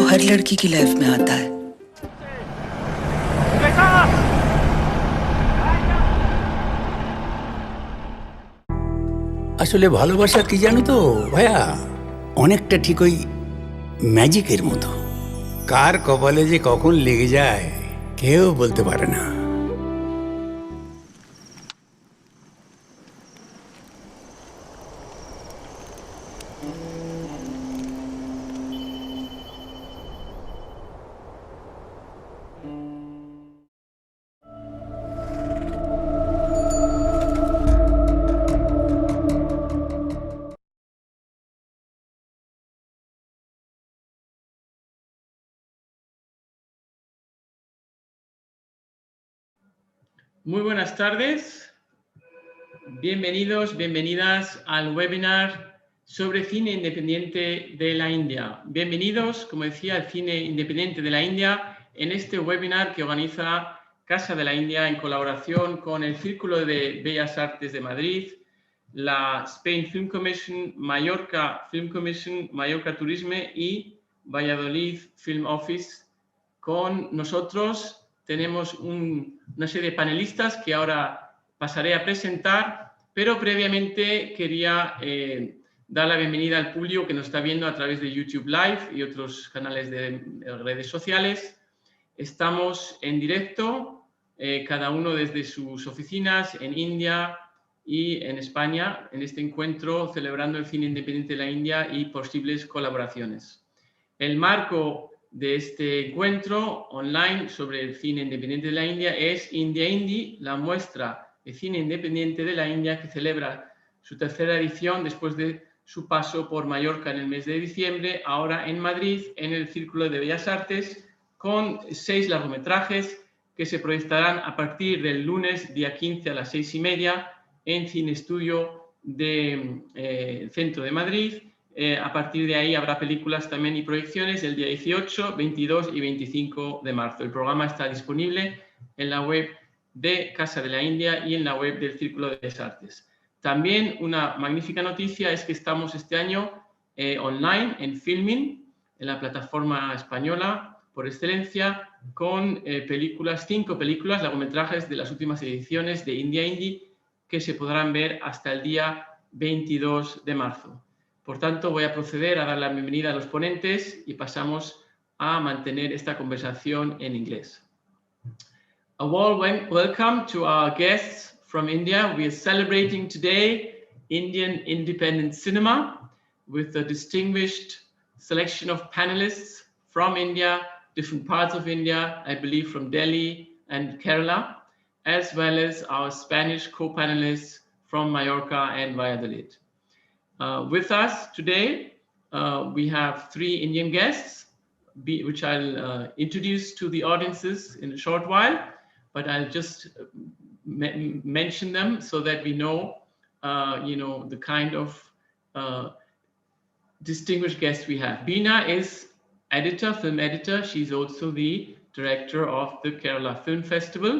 हर लड़की की लाइफ में आता है। আসলে ভালোবাসা কি জানো তো ভাইয়া, অনেকটা ঠিক ওই ম্যাজিকের মতো। কার কপালে যে কখন লেগে যায় কেউ বলতে পারে না। Muy buenas tardes, bienvenidos, bienvenidas al webinar sobre cine independiente de la India. Bienvenidos, como decía, al cine independiente de la India en este webinar que organiza Casa de la India en colaboración con el Círculo de Bellas Artes de Madrid, la Spain Film Commission, Mallorca Film Commission, Mallorca Turisme y Valladolid Film Office. Con nosotros tenemos una serie de panelistas que ahora pasaré a presentar, pero previamente quería dar la bienvenida al público que nos está viendo a través de YouTube Live y otros canales de redes sociales. Estamos en directo, cada uno desde sus oficinas en India y en España, en este encuentro celebrando el cine independiente de la India y posibles colaboraciones. El marco de este encuentro online sobre el cine independiente de la India es IndiaIndie, la muestra de cine independiente de la India que celebra su tercera edición después de su paso por Mallorca en el mes de diciembre, ahora en Madrid, en el Círculo de Bellas Artes, con 6 largometrajes que se proyectarán a partir del lunes, día 15 a las 6:30, en Cine Estudio del Centro de Madrid. A partir de ahí habrá películas también y proyecciones el día 18, 22 y 25 de marzo. El programa está disponible en la web de Casa de la India y en la web del Círculo de Bellas Artes. También una magnífica noticia es que estamos este año online en Filmin, en la plataforma española por excelencia, con 5 películas, largometrajes de las últimas ediciones de IndiaIndie que se podrán ver hasta el día 22 de marzo. Por tanto, voy a proceder a dar la bienvenida a los ponentes y pasamos a mantener esta conversación en inglés. A warm welcome to our guests from India. We are celebrating today Indian independent cinema with a distinguished selection of panelists from India, different parts of India, I believe from Delhi and Kerala, as well as our Spanish co-panelists from Mallorca and Valladolid. With us today, we have 3 Indian guests, which I'll introduce to the audiences in a short while, but I'll just mention them so that we know, the kind of distinguished guests we have. Bina is film editor. She's also the director of the Kerala Film Festival,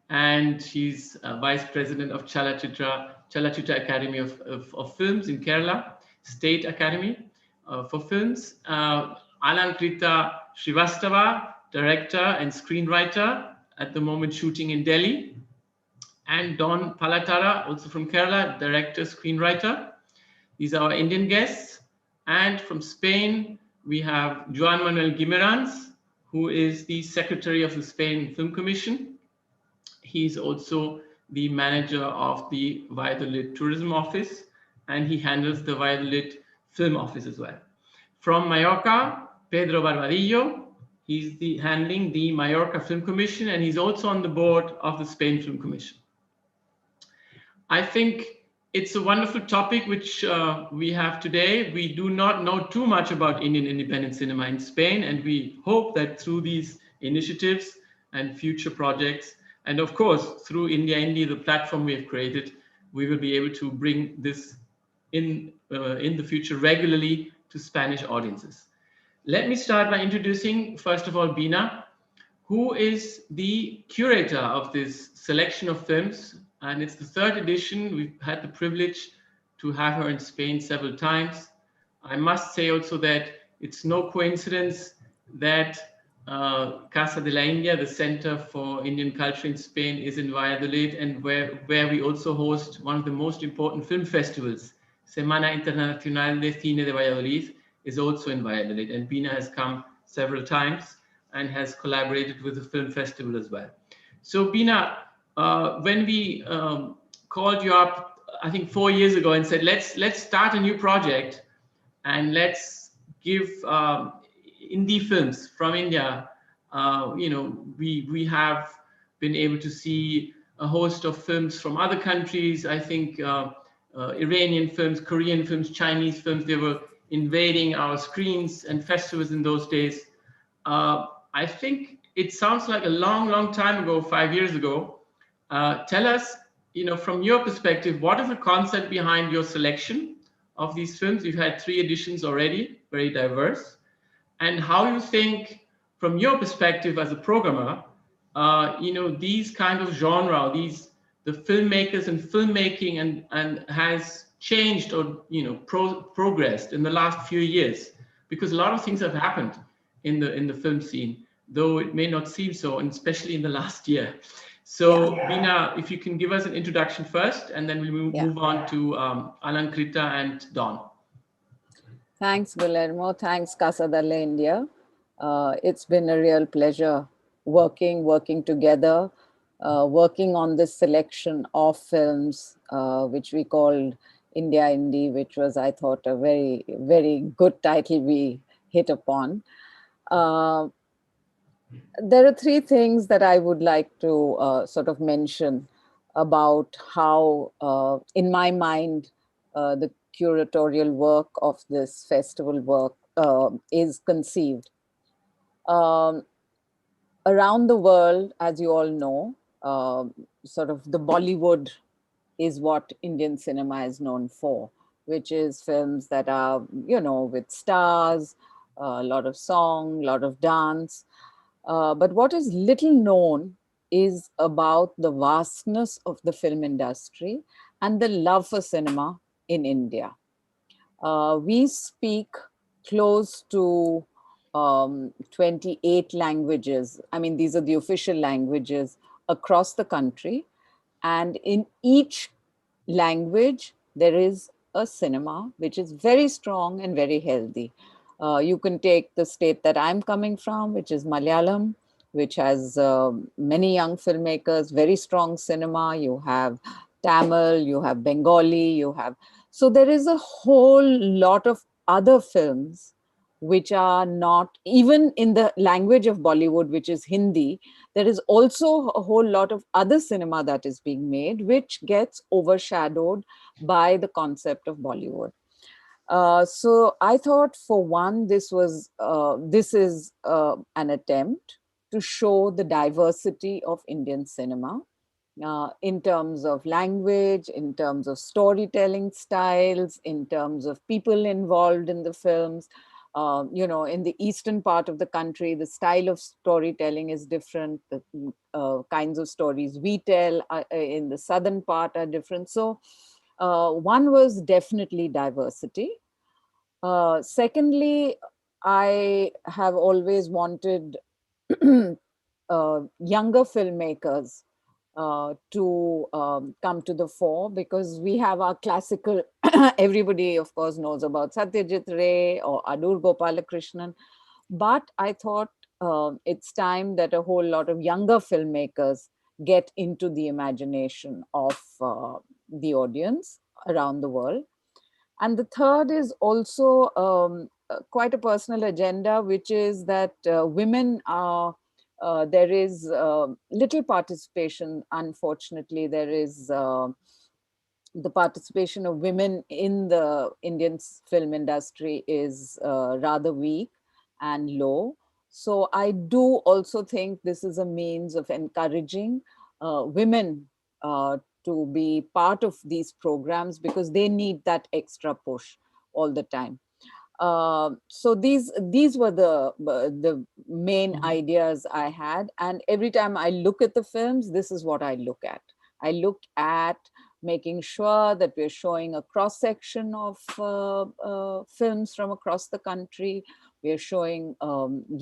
and she's vice president of Chalachitra Academy of Films in Kerala, State Academy for Films. Alankrita Shrivastava, director and screenwriter, at the moment shooting in Delhi. And Palathara, also from Kerala, director, screenwriter. These are our Indian guests. And from Spain, we have Juan Manuel Guimeráns, who is the secretary of the Spain Film Commission. He's also the manager of the Valladolid Tourism Office, and he handles the Valladolid Film Office as well. From Mallorca, Pedro Barbadillo, he's handling the Mallorca Film Commission, and he's also on the board of the Spain Film Commission. I think it's a wonderful topic which we have today. We do not know too much about Indian independent cinema in Spain, and we hope that through these initiatives and future projects, and of course, through IndiaIndie, the platform we have created, we will be able to bring this in the future regularly to Spanish audiences. Let me start by introducing, first of all, Bina, who is the curator of this selection of films. And it's the 3rd edition. We've had the privilege to have her in Spain several times. I must say also that it's no coincidence that Casa de la India, the Center for Indian Culture in Spain, is in Valladolid, and where we also host one of the most important film festivals. Semana Internacional de Cine de Valladolid is also in Valladolid, and Bina has come several times and has collaborated with the film festival as well. So Bina, when we called you up, I think 4 years ago, and said, let's start a new project and let's give indie films from India. We have been able to see a host of films from other countries. I think Iranian films, Korean films, Chinese films, they were invading our screens and festivals in those days. I think it sounds like a long, long time ago, 5 years ago. Tell us, from your perspective, what is the concept behind your selection of these films? You've had 3 editions already, very diverse. And how you think, from your perspective as a programmer, these kind of genre, the filmmakers and filmmaking and has changed or, progressed in the last few years, because a lot of things have happened in the film scene, though it may not seem so, and especially in the last year. So, Bina, if you can give us an introduction first, and then we'll move on to Alankrita and Don. Thanks, Guillermo. Thanks, Casa de la India. It's been a real pleasure working together, working on this selection of films, which we called IndiaIndie, which was, I thought, a very, very good title we hit upon. There are 3 things that I would like to sort of mention about how, in my mind, the curatorial work of this festival work is conceived. Around the world, as you all know, sort of the Bollywood is what Indian cinema is known for, which is films that are, with stars, a lot of song, a lot of dance. But what is little known is about the vastness of the film industry and the love for cinema in India. We speak close to 28 languages. I mean, these are the official languages across the country. And in each language, there is a cinema which is very strong and very healthy. You can take the state that I'm coming from, which is Malayalam, which has many young filmmakers, very strong cinema. You have Tamil, you have Bengali, so there is a whole lot of other films which are not, even in the language of Bollywood, which is Hindi, there is also a whole lot of other cinema that is being made, which gets overshadowed by the concept of Bollywood. So I thought, for one, this is an attempt to show the diversity of Indian cinema in terms of language, in terms of storytelling styles, in terms of people involved in the films. In the eastern part of the country, the style of storytelling is different. The kinds of stories we tell in the southern part are different. So one was definitely diversity. Secondly, I have always wanted younger filmmakers to come to the fore, because we have our classical, everybody of course knows about Satyajit Ray or Adur Gopalakrishnan, but I thought it's time that a whole lot of younger filmmakers get into the imagination of the audience around the world. And the third is also quite a personal agenda, which is that women are, there is little participation. Unfortunately, there is the participation of women in the Indian film industry is rather weak and low. So I do also think this is a means of encouraging women to be part of these programs, because they need that extra push all the time. So these were the main ideas I had, and every time I look at the films, this is what I look at. I look at making sure that we're showing a cross section of films from across the country. we're showing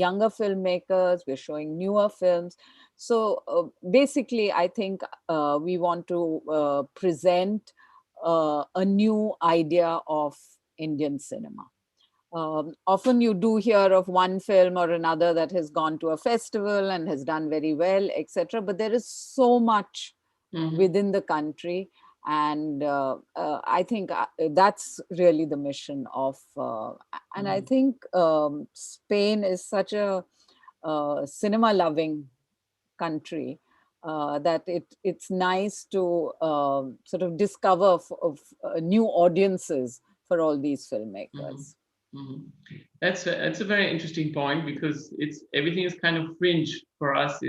younger filmmakers, we're showing newer films. So basically, I think we want to present a new idea of Indian cinema. Often you do hear of one film or another that has gone to a festival and has done very well, etc. But there is so much within the country. And I think that's really the mission of, and I think Spain is such a cinema-loving country that it's nice to sort of discover new audiences for all these filmmakers. That's a very interesting point, because everything is kind of fringe for us.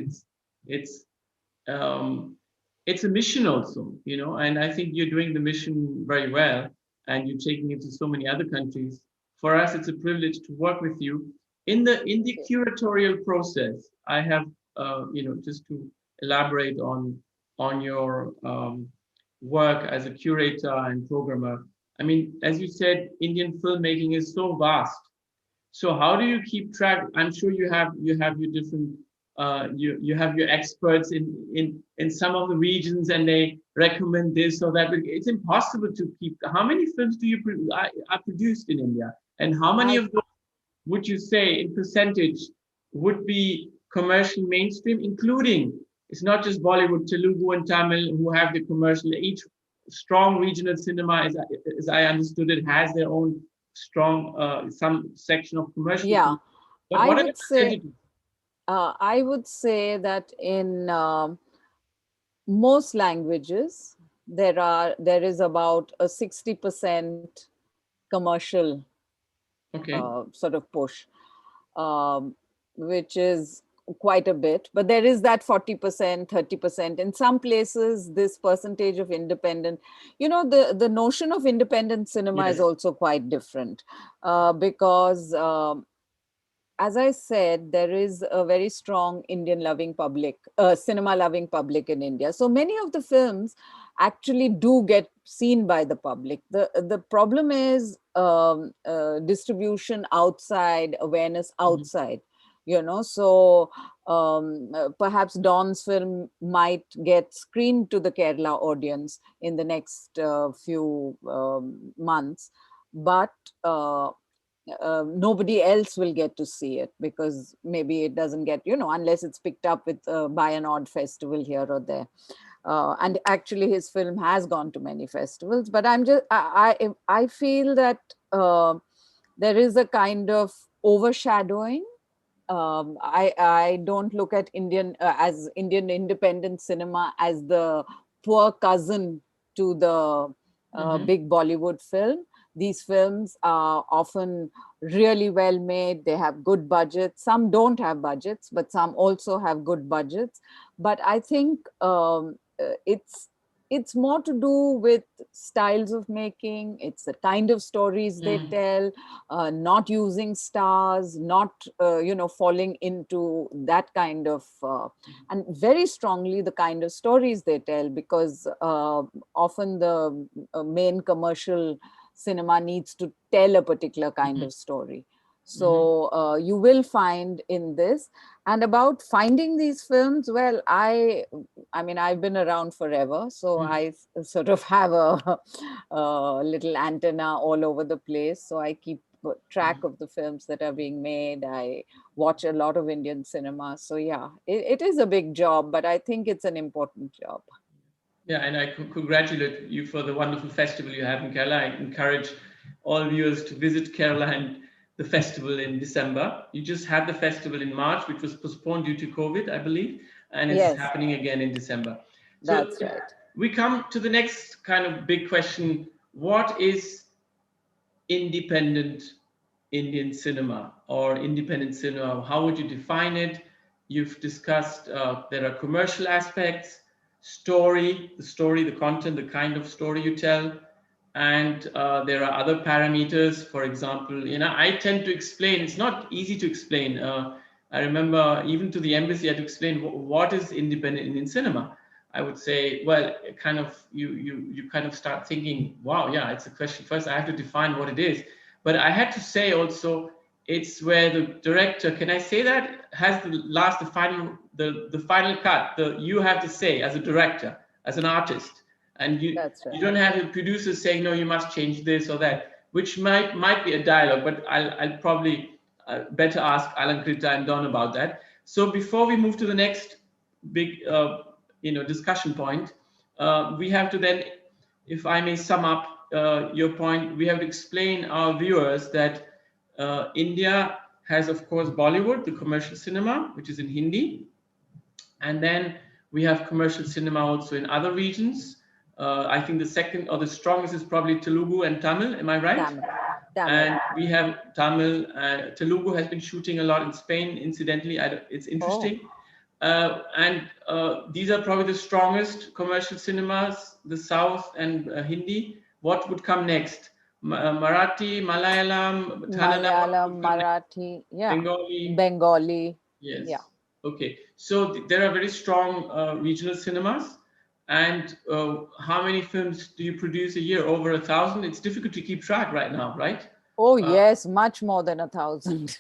It's a mission also, and I think you're doing the mission very well, and you're taking it to so many other countries. For us, it's a privilege to work with you in the curatorial process. I have just to elaborate on your work as a curator and programmer. I mean, as you said, Indian filmmaking is so vast. So how do you keep track? I'm sure you have your different you have your experts in some of the regions, and they recommend this or that. But it's impossible to keep. How many films do you are produced in India, and how many of those would you say in percentage would be commercial mainstream, including, it's not just Bollywood, Telugu and Tamil who have the commercial. Each strong regional cinema, as I understood it, has their own strong some section of commercial. Yeah, but I would say that in most languages there is about a 60% commercial sort of push, which is quite a bit, but there is that 40%, 30%. In some places, this percentage of independent, the notion of independent cinema is also quite different, because as I said, there is a very strong Indian-loving public, cinema-loving public in India. So many of the films actually do get seen by the public. The problem is distribution outside, awareness outside. So perhaps Dawn's film might get screened to the Kerala audience in the next few months, but nobody else will get to see it, because maybe it doesn't get, unless it's picked up with by an odd festival here or there. And actually his film has gone to many festivals, but I feel that there is a kind of overshadowing. I don't look at Indian independent cinema as the poor cousin to the big Bollywood film. These films are often really well made. They have good budgets. Some don't have budgets, but some also have good budgets. But I think it's more to do with styles of making. It's the kind of stories they tell, not using stars, not falling into that kind of, and very strongly the kind of stories they tell, because often the main commercial cinema needs to tell a particular kind of story. So you will find in this. And about finding these films, well, I mean, I've been around forever, so I sort of have a little antenna all over the place. So I keep track of the films that are being made. I watch a lot of Indian cinema. So yeah, it is a big job, but I think it's an important job. Yeah, and I congratulate you for the wonderful festival you have in Kerala. I encourage all viewers to visit Kerala and the festival in December. You just had the festival in March, which was postponed due to COVID, I believe, and it's happening again in December. That's right. We come to the next kind of big question. What is independent Indian cinema, or independent cinema? How would you define it? You've discussed there are commercial aspects, the content, the kind of story you tell, and there are other parameters. For example, I tend to explain, it's not easy to explain. I remember even to the embassy, I had to explain what is independent Indian cinema. I would say, well, kind of you kind of start thinking, wow, yeah, it's a question. First, I have to define what it is. But I had to say also, it's where the director, can I say that, has the final cut. You have to say as a director, as an artist, and you don't have the producer saying, no, you must change this or that, which might be a dialogue, but I'll probably better ask Alankrita and Don about that. So before we move to the next big discussion point, we have to then, if I may sum up your point, we have to explain our viewers that India has, of course, Bollywood, the commercial cinema, which is in Hindi. And then we have commercial cinema also in other regions. I think the second or the strongest is probably Telugu and Tamil. Am I right? Tamil. And we have Tamil. Telugu has been shooting a lot in Spain, incidentally. It's interesting. And these are probably the strongest commercial cinemas, the South and Hindi. What would come next? Marathi, Malayalam, Marathi, yeah. Bengali. Yes. Yeah. Okay. So there are very strong regional cinemas. And how many films do you produce a year? Over 1,000? It's difficult to keep track right now, right? Oh, yes, much more than 1,000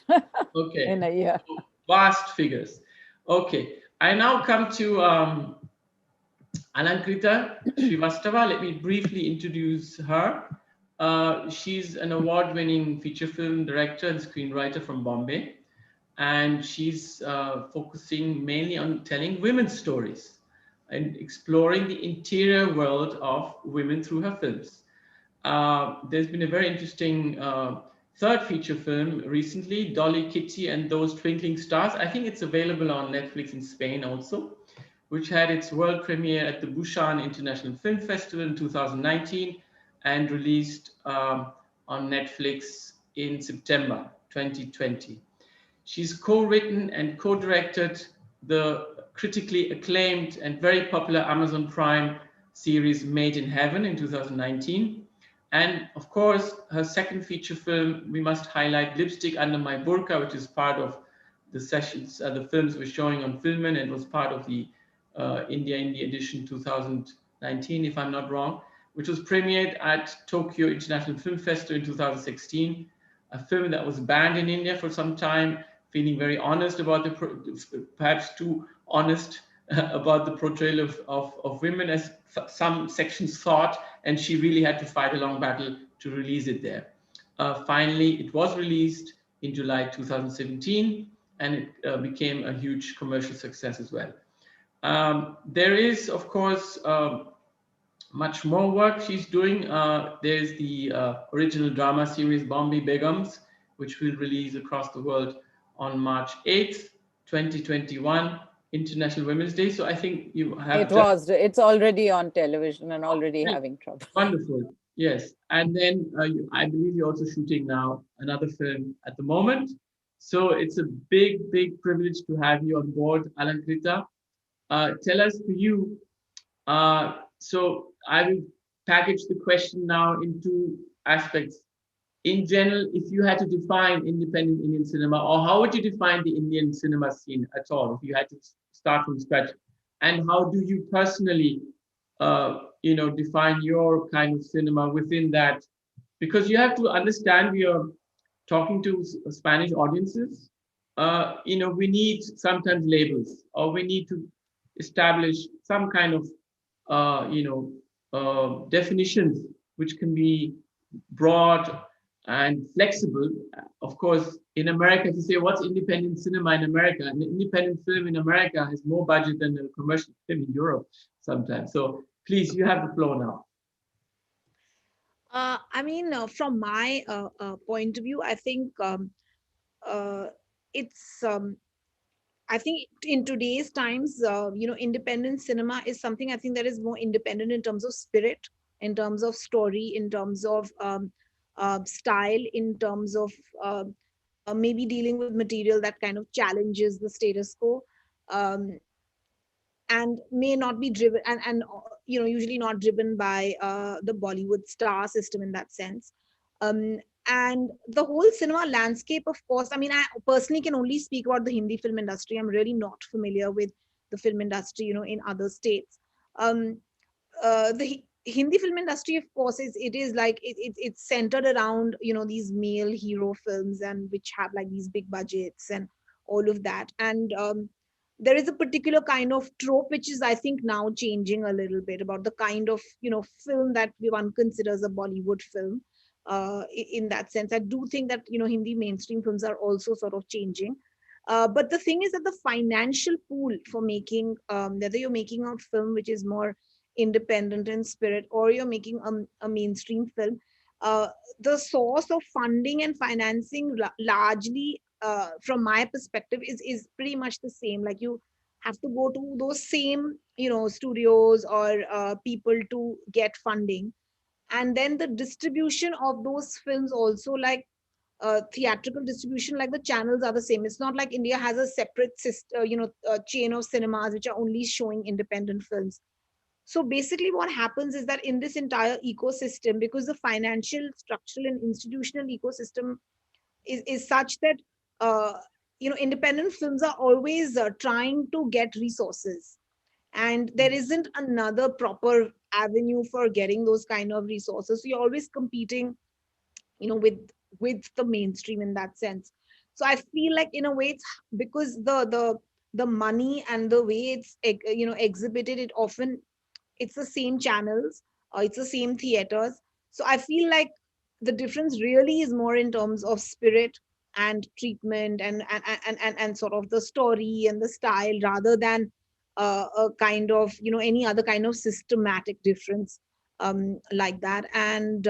okay. in a year. So vast figures. Okay. I now come to Alankrita Shrivastava. Let me briefly introduce her. She's an award-winning feature film director and screenwriter from Bombay. And she's focusing mainly on telling women's stories and exploring the interior world of women through her films. There's been a very interesting third feature film recently, Dolly, Kitty and Those Twinkling Stars. I think it's available on Netflix in Spain also, which had its world premiere at the Busan International Film Festival in 2019 and released on Netflix in September 2020. She's co-written and co-directed the critically acclaimed and very popular Amazon Prime series Made in Heaven in 2019. And of course, her second feature film, we must highlight Lipstick Under My Burka, which is part of the sessions, the films we're showing on Filmin, and was part of the IndiaIndie edition 2019, if I'm not wrong, which was premiered at Tokyo International Film Festival in 2016, a film that was banned in India for some time, feeling very honest about perhaps too honest about the portrayal of women, as some sections thought, and she really had to fight a long battle to release it there. Finally, it was released in July 2017, and it became a huge commercial success as well. There is, of course, much more work she's doing. There's the original drama series Bombay Begums, which will release across the world on March 8th, 2021, International Women's Day. So I think you have... It's already on television and already having trouble. Wonderful, yes. And then I believe you're also shooting now another film at the moment. So it's a big, big privilege to have you on board, Alankrita. Tell us for you, so I will package the question now in two aspects. In general, if you had to define independent Indian cinema, or how would you define the Indian cinema scene at all, if you had to start from scratch? And how do you personally, define your kind of cinema within that? Because you have to understand, we are talking to Spanish audiences. We need sometimes labels, or we need to establish some kind of, definitions which can be broad and flexible. Of course, in America, if you say what's independent cinema in America, an independent film in America has more budget than a commercial film in Europe sometimes. So please, you have the floor now. From my point of view, I think I think in today's times, independent cinema is something I think that is more independent in terms of spirit, in terms of story, in terms of style, in terms of maybe dealing with material that kind of challenges the status quo, and may not be driven, and usually not driven by the Bollywood star system in that sense. And the whole cinema landscape, of course, I personally can only speak about the Hindi film industry. I'm really not familiar with the film industry, in other states. The Hindi film industry, of course, it is like it's centered around, these male hero films, and which have like these big budgets and all of that. And there is a particular kind of trope which is, I think, now changing a little bit about the kind of film that one considers a Bollywood film. In that sense, I do think that Hindi mainstream films are also sort of changing. But the thing is that the financial pool for making, whether you're making a film which is more independent in spirit, or you're making a mainstream film, uh, the source of funding and financing largely, from my perspective, is pretty much the same. Like, you have to go to those same studios or people to get funding, and then the distribution of those films also, like theatrical distribution, like the channels are the same. It's not like India has a separate chain of cinemas which are only showing independent films. So basically, what happens is that in this entire ecosystem, because the financial, structural, and institutional ecosystem is such that independent films are always trying to get resources, and there isn't another proper avenue for getting those kind of resources. So you're always competing, with the mainstream in that sense. So I feel like, in a way, it's because the money and the way it's exhibited, it often, it's the same channels, it's the same theaters. So I feel like the difference really is more in terms of spirit and treatment, and sort of the story and the style, rather than a kind of any other kind of systematic difference, like that. And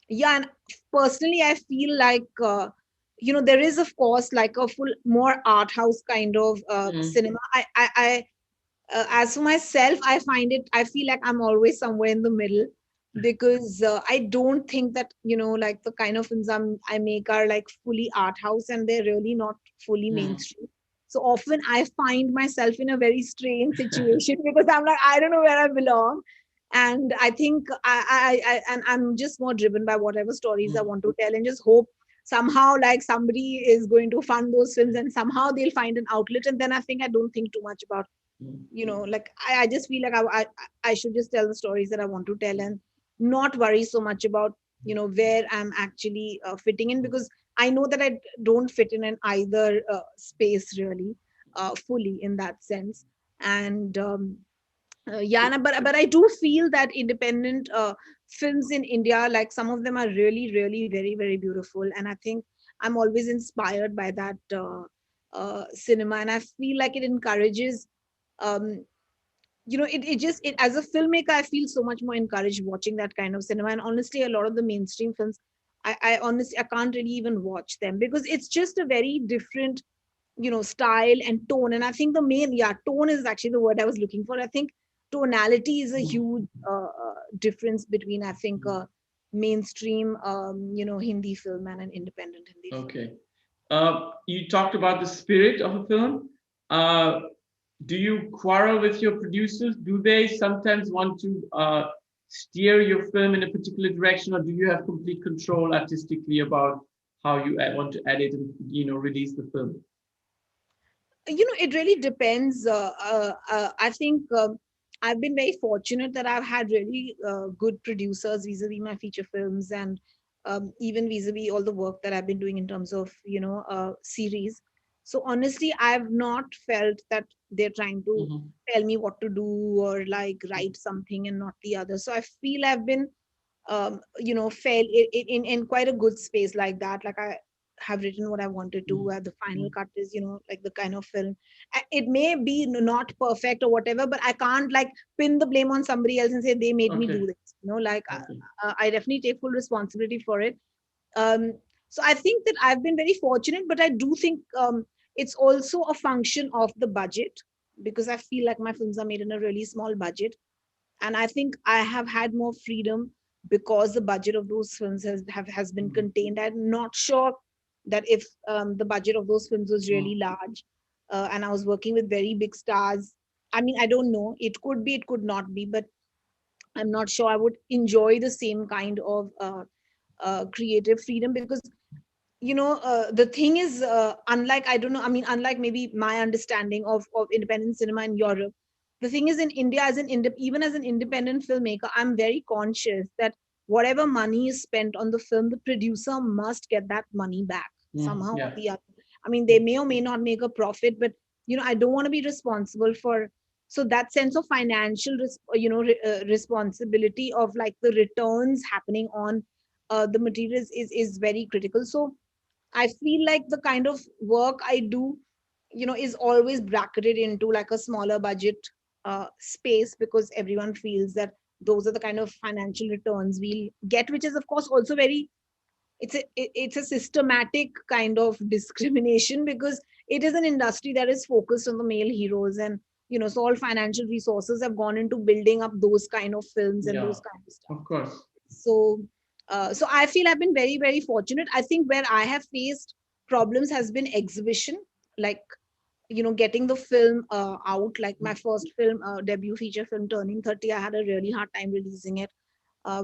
yeah, and personally, I feel like there is, of course, like a full more art house kind of cinema. As for myself, I feel like I'm always somewhere in the middle, because I don't think that like the kind of films I make are like fully art house, and they're really not fully mainstream. So often I find myself in a very strange situation because I'm like, I don't know where I belong. And I think and I'm just more driven by whatever stories I want to tell, and just hope somehow like somebody is going to fund those films, and somehow they'll find an outlet. And then I think I don't think too much about, like I just feel like I should just tell the stories that I want to tell, and not worry so much about where I'm actually fitting in, because I know that I don't fit in either space really, fully in that sense. And yeah, but I do feel that independent films in India, like some of them are really, really very, very beautiful, and I think I'm always inspired by that cinema, and I feel like it encourages, um, it as a filmmaker, I feel so much more encouraged watching that kind of cinema. And honestly, a lot of the mainstream films, I honestly, I can't really even watch them, because it's just a very different style and tone. And I think the main, yeah, tone is actually the word I was looking for. I think tonality is a huge difference between, I think, mainstream Hindi film and an independent Hindi film. Okay. You talked about the spirit of a film. Do you quarrel with your producers? Do they sometimes want to steer your film in a particular direction, or do you have complete control artistically about how you want to edit and release the film? It really depends. I think I've been very fortunate that I've had really good producers vis-a-vis my feature films, and even vis-a-vis all the work that I've been doing in terms of series. So honestly, I've not felt that they're trying to tell me what to do, or like write something and not the other. So I feel I've been fail in quite a good space like that. Like, I have written what I wanted to. The final cut is, like the kind of film. It may be not perfect or whatever, but I can't like pin the blame on somebody else and say they made me do this. Like I definitely take full responsibility for it. So I think that I've been very fortunate, but I do think it's also a function of the budget, because I feel like my films are made in a really small budget. And I think I have had more freedom because the budget of those films has been contained. I'm not sure that if the budget of those films was really large, and I was working with very big stars, I mean, I don't know, it could be, it could not be, but I'm not sure I would enjoy the same kind of creative freedom. Because the thing is, unlike, I don't know, I mean, unlike maybe my understanding of independent cinema in Europe, the thing is in India, even as an independent filmmaker, I'm very conscious that whatever money is spent on the film, the producer must get that money back somehow or the other. I mean, they may or may not make a profit, but I don't want to be responsible for. So that sense of financial, responsibility of like the returns happening on the materials is very critical. So I feel like the kind of work I do, is always bracketed into like a smaller budget space, because everyone feels that those are the kind of financial returns we'll get, which is of course also very, it's a systematic kind of discrimination, because it is an industry that is focused on the male heroes, and so all financial resources have gone into building up those kind of films and those kind of stuff. Of course. So so I feel I've been very, very fortunate. I think where I have faced problems has been exhibition, like getting the film out. Like my first film, debut feature film, Turning 30, I had a really hard time releasing it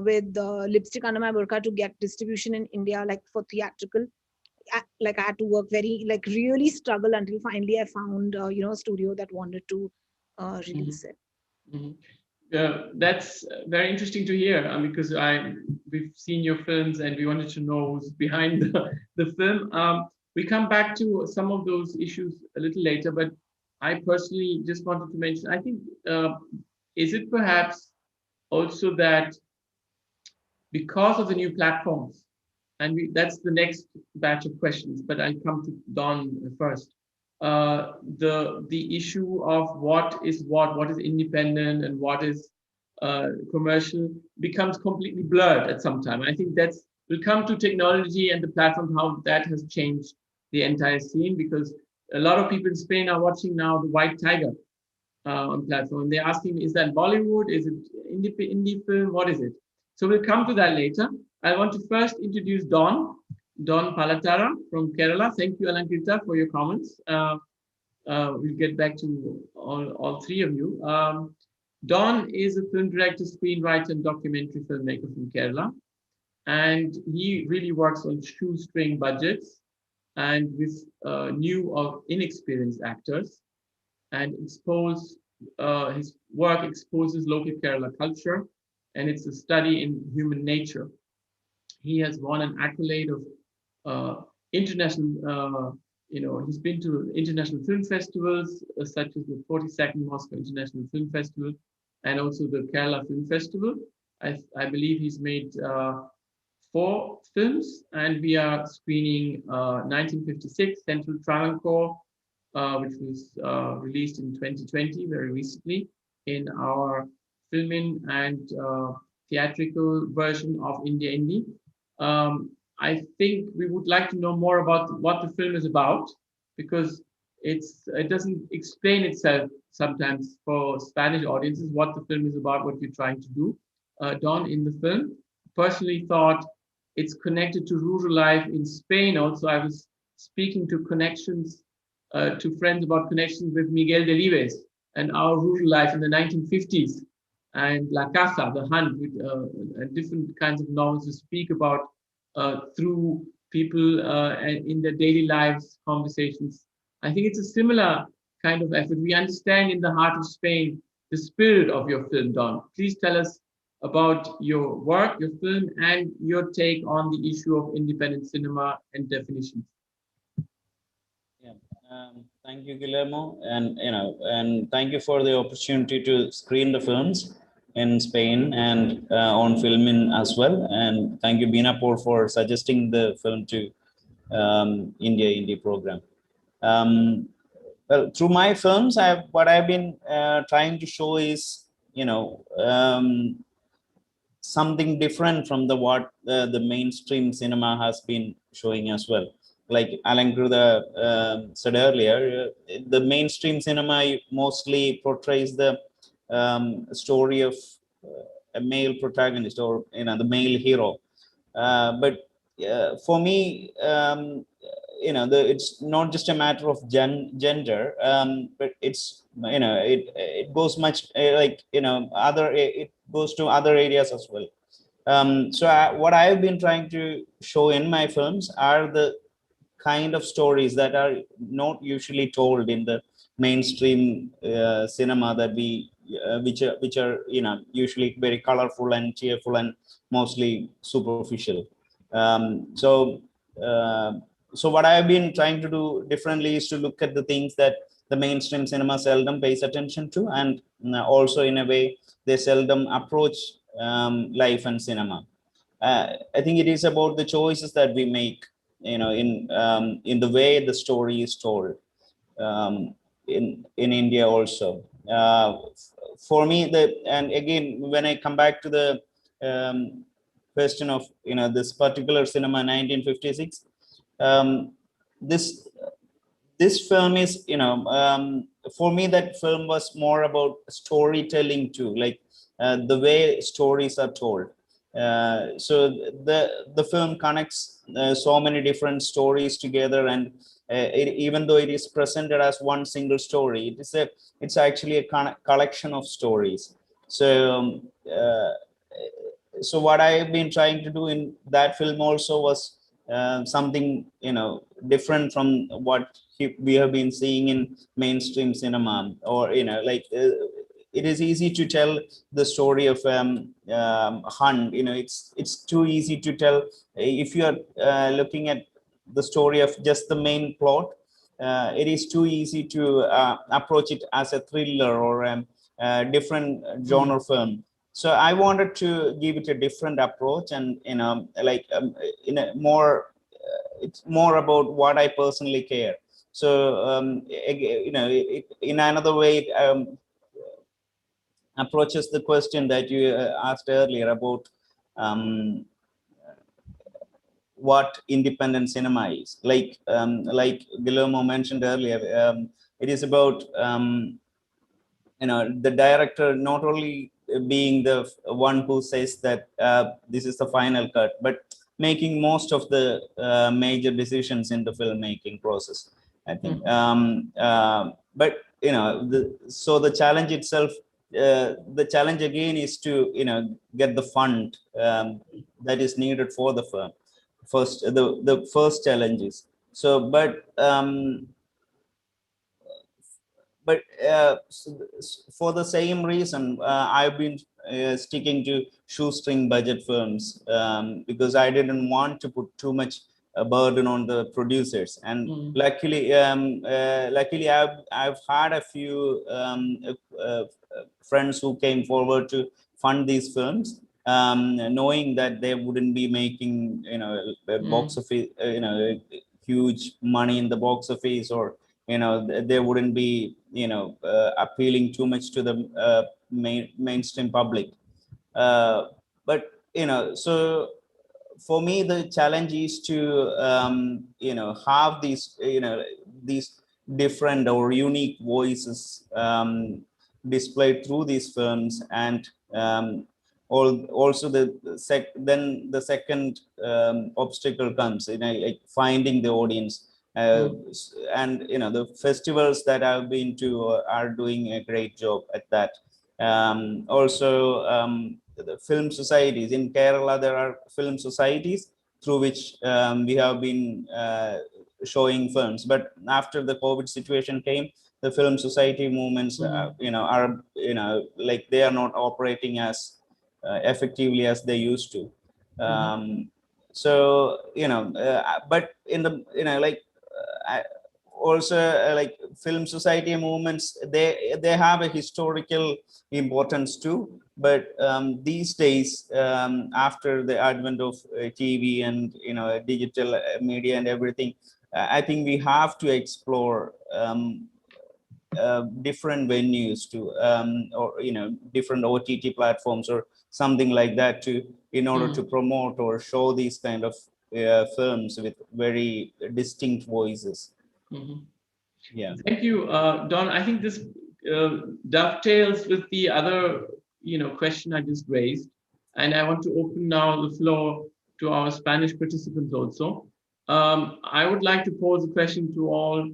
with Lipstick Under My Burka to get distribution in India, like for theatrical. I had to work really struggle until finally I found a studio that wanted to release it. That's very interesting to hear, because we've seen your films and we wanted to know who's behind the film. We come back to some of those issues a little later, but I personally just wanted to mention, I think, is it perhaps also that because of the new platforms, and that's the next batch of questions, but I'll come to Don first. The issue of what is independent and what is commercial becomes completely blurred at some time. I think we'll come to technology and the platform, how that has changed the entire scene, because a lot of people in Spain are watching now the White Tiger on platform. And they're asking, is that Bollywood? Is it indie film? What is it? So we'll come to that later. I want to first introduce Don Palathara from Kerala. Thank you, Alankrita, for your comments. We'll get back to all three of you. Don is a film director, screenwriter, and documentary filmmaker from Kerala. And he really works on shoestring budgets and with new or inexperienced actors, and his work exposes local Kerala culture, and it's a study in human nature. He has won an accolade of international, he's been to international film festivals, such as the 42nd Moscow International Film Festival, and also the Kerala Film Festival. I believe he's made 4 films, and we are screening 1956 Central Travancore, which was released in 2020, very recently, in our filming and theatrical version of IndiaIndie. I think we would like to know more about what the film is about, because it doesn't explain itself sometimes for Spanish audiences, what the film is about, what you're trying to do. Don, in the film, personally thought it's connected to rural life in Spain. Also, I was speaking to friends about connections with Miguel Delibes and our rural life in the 1950s, and La Casa, The Hunt, with different kinds of novels to speak about through people and in their daily lives, conversations. I think it's a similar kind of effort. We understand in the heart of Spain the spirit of your film, Don. Please tell us about your work, your film, and your take on the issue of independent cinema and definitions. Yeah, thank you, Guillermo, and thank you for the opportunity to screen the films in Spain and on filming as well. And thank you, Bina Paul, for suggesting the film to IndiaIndie program. Well, through my films, what I've been trying to show is, something different from what the mainstream cinema has been showing as well. Like Alankrita said earlier, the mainstream cinema mostly portrays the story of a male protagonist, or the male hero. But for me, it's not just a matter of gender, but it's it goes much it goes to other areas as well. So what I've been trying to show in my films are the kind of stories that are not usually told in the mainstream cinema that we which are usually very colorful and cheerful and mostly superficial. So what I've been trying to do differently is to look at the things that the mainstream cinema seldom pays attention to, and also in a way they seldom approach life and cinema. I think it is about the choices that we make, in the way the story is told. In India also, for me, and again, when I come back to the question of this particular cinema 1956, this film is for me, that film was more about storytelling too, like the way stories are told. So the film connects so many different stories together, and even though it is presented as one single story, it's actually a collection of stories. So what I've been trying to do in that film also was something different from what we have been seeing in mainstream cinema, or it is easy to tell the story of Hunt. It's too easy to tell if you are looking at the story of just the main plot. It is too easy to approach it as a thriller or a different genre film. So I wanted to give it a different approach, and in a more, it's more about what I personally care. So in another way, it approaches the question that you asked earlier about what independent cinema is. Like Guillermo mentioned earlier, it is about the director not only being the one who says that this is the final cut, but making most of the major decisions in the filmmaking process, I think. But so the challenge itself, the challenge again is to get the fund that is needed for the film. The first challenge is so, but for the same reason, I've been sticking to shoestring budget films, because I didn't want to put too much burden on the producers. And luckily, I've had a few friends who came forward to fund these films, knowing that they wouldn't be making box office, huge money in the box office, or they wouldn't be appealing too much to the mainstream public. But so for me, the challenge is to have these different or unique voices displayed through these films, and also then the second obstacle comes, like finding the audience. And the festivals that I've been to are doing a great job at that. Also, the film societies in Kerala, there are film societies through which we have been showing films. But after the COVID situation came, the film society movements, are like they are not operating as effectively as they used to. So but in the also like film society movements, they have a historical importance too, but these days, after the advent of TV and digital media and everything, I think we have to explore different venues to or different OTT platforms or something like that, to in order to promote or show these kind of films with very distinct voices. Yeah. Thank you, Don. I think this dovetails with the other question I just raised, and I want to open now the floor to our Spanish participants also. I would like to pose a question to all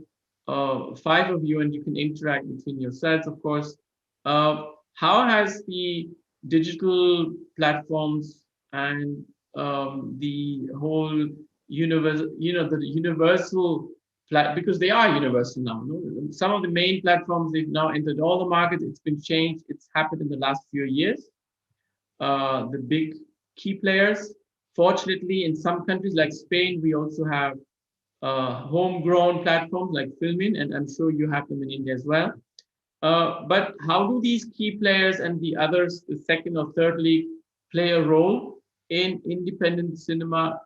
five of you, and you can interact between yourselves, of course. How has the digital platforms and the whole universal because they are universal now. No? Some of the main platforms, they've now entered all the markets. It's been changed. It's happened in the last few years. The big key players. Fortunately, in some countries like Spain, we also have homegrown platforms like Filmin, and I'm sure you have them in India as well. But how do these key players and the others, the second or third league, play a role in independent cinema,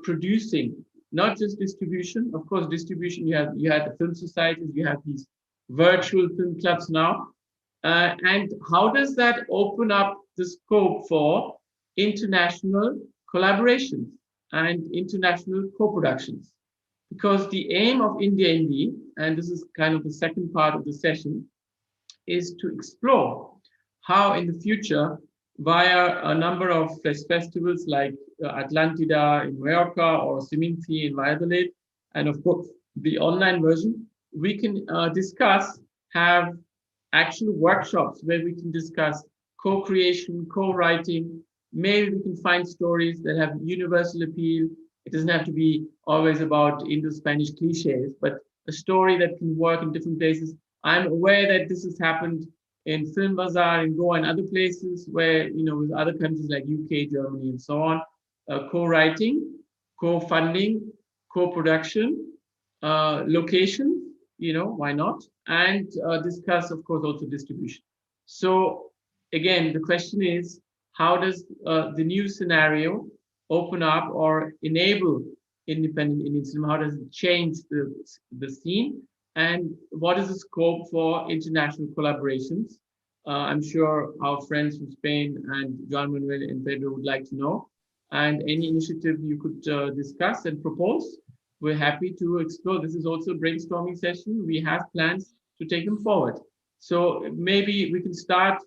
producing, not just distribution? Of course, distribution, you have the film societies, you have these virtual film clubs now. And how does that open up the scope for international collaborations and international co-productions? Because the aim of IndiaIndie, and this is kind of the second part of the session, is to explore how in the future, via a number of festivals like Atlantida in Mallorca or Siminci in Valladolid, and of course the online version, we can have actual workshops where we can discuss co-creation, co-writing. Maybe we can find stories that have universal appeal. It doesn't have to be always about Indo-Spanish cliches, but a story that can work in different places. I'm aware that this has happened in Film Bazaar, in Goa, and other places where, with other countries like UK, Germany, and so on, co-writing, co-funding, co-production, location, why not? And discuss, of course, also distribution. So again, the question is, how does the new scenario open up or enable independent Indian cinema? How does it change the scene? And what is the scope for international collaborations? I'm sure our friends from Spain and Juan, Manuel, and Pedro would like to know. And any initiative you could discuss and propose, we're happy to explore. This is also a brainstorming session. We have plans to take them forward. So maybe we can start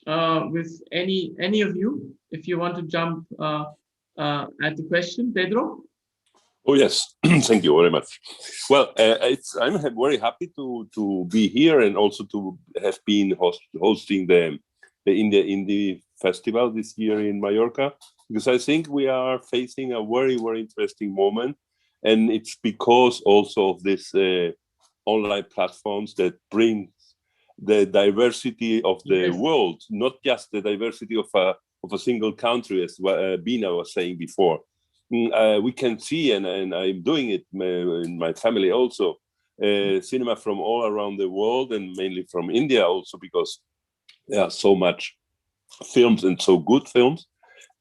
with any of you, if you want to jump at the question. Pedro? Oh, yes. Thank you very much. Well, I'm very happy to be here and also to have been hosting the IndiaIndie Festival this year in Mallorca, because I think we are facing a very, very interesting moment. And it's because also of this online platforms that bring the diversity of the world, not just the diversity of a single country, as Bina was saying before. We can see, and I'm doing it in my family also, cinema from all around the world, and mainly from India also, because there are so much films and so good films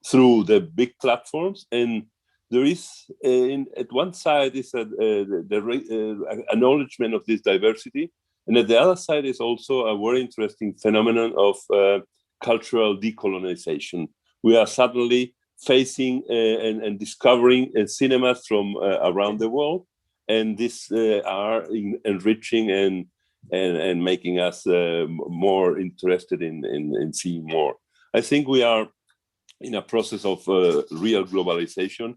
through the big platforms. And there is, at one side, is the acknowledgement of this diversity, and at the other side is also a very interesting phenomenon of cultural decolonization. We are suddenly facing and discovering cinemas from around the world, and this are enriching and making us more interested in seeing more. I think we are in a process of real globalization,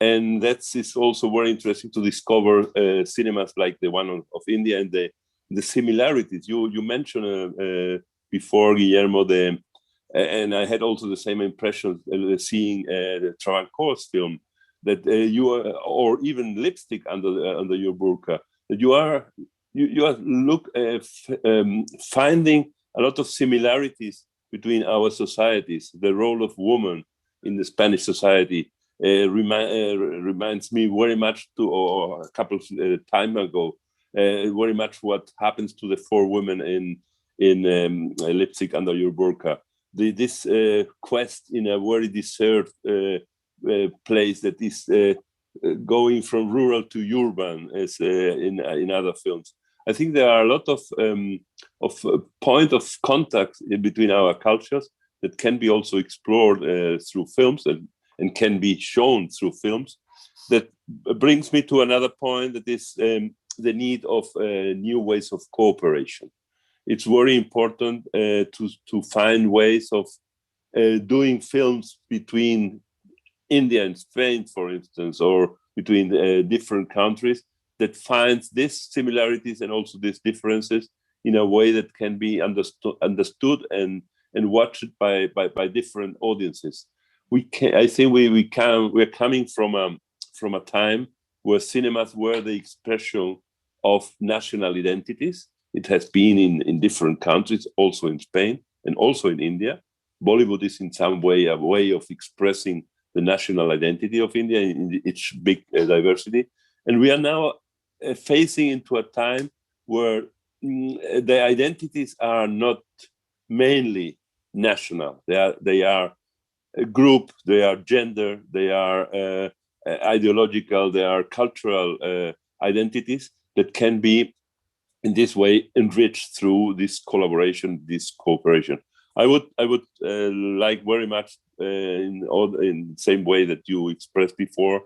and is also very interesting to discover cinemas like the one of India and the similarities. You mentioned before, Guillermo, and I had also the same impression seeing the Travancore's film, that you are, or even lipstick under your burka, that you are finding a lot of similarities between our societies. The role of woman in the Spanish society reminds me very much or a couple of time ago, very much what happens to the four women in lipstick under your burka. This quest in a very desert place that is going from rural to urban, as in other films. I think there are a lot of point of contact between our cultures that can be also explored through films and can be shown through films. That brings me to another point, that is the need of new ways of cooperation. It's very important to find ways of doing films between India and Spain, for instance, or between different countries, that finds these similarities and also these differences in a way that can be understood and watched by different audiences. I think we're coming from a time where cinemas were the expression of national identities. It has been in different countries, also in Spain and also in India. Bollywood is in some way a way of expressing the national identity of India in its big diversity. And we are now facing into a time where the identities are not mainly national. They are a group, they are gender, they are ideological, they are cultural identities that can be in this way enriched through this collaboration, this cooperation. I would like very much in the same way that you expressed before,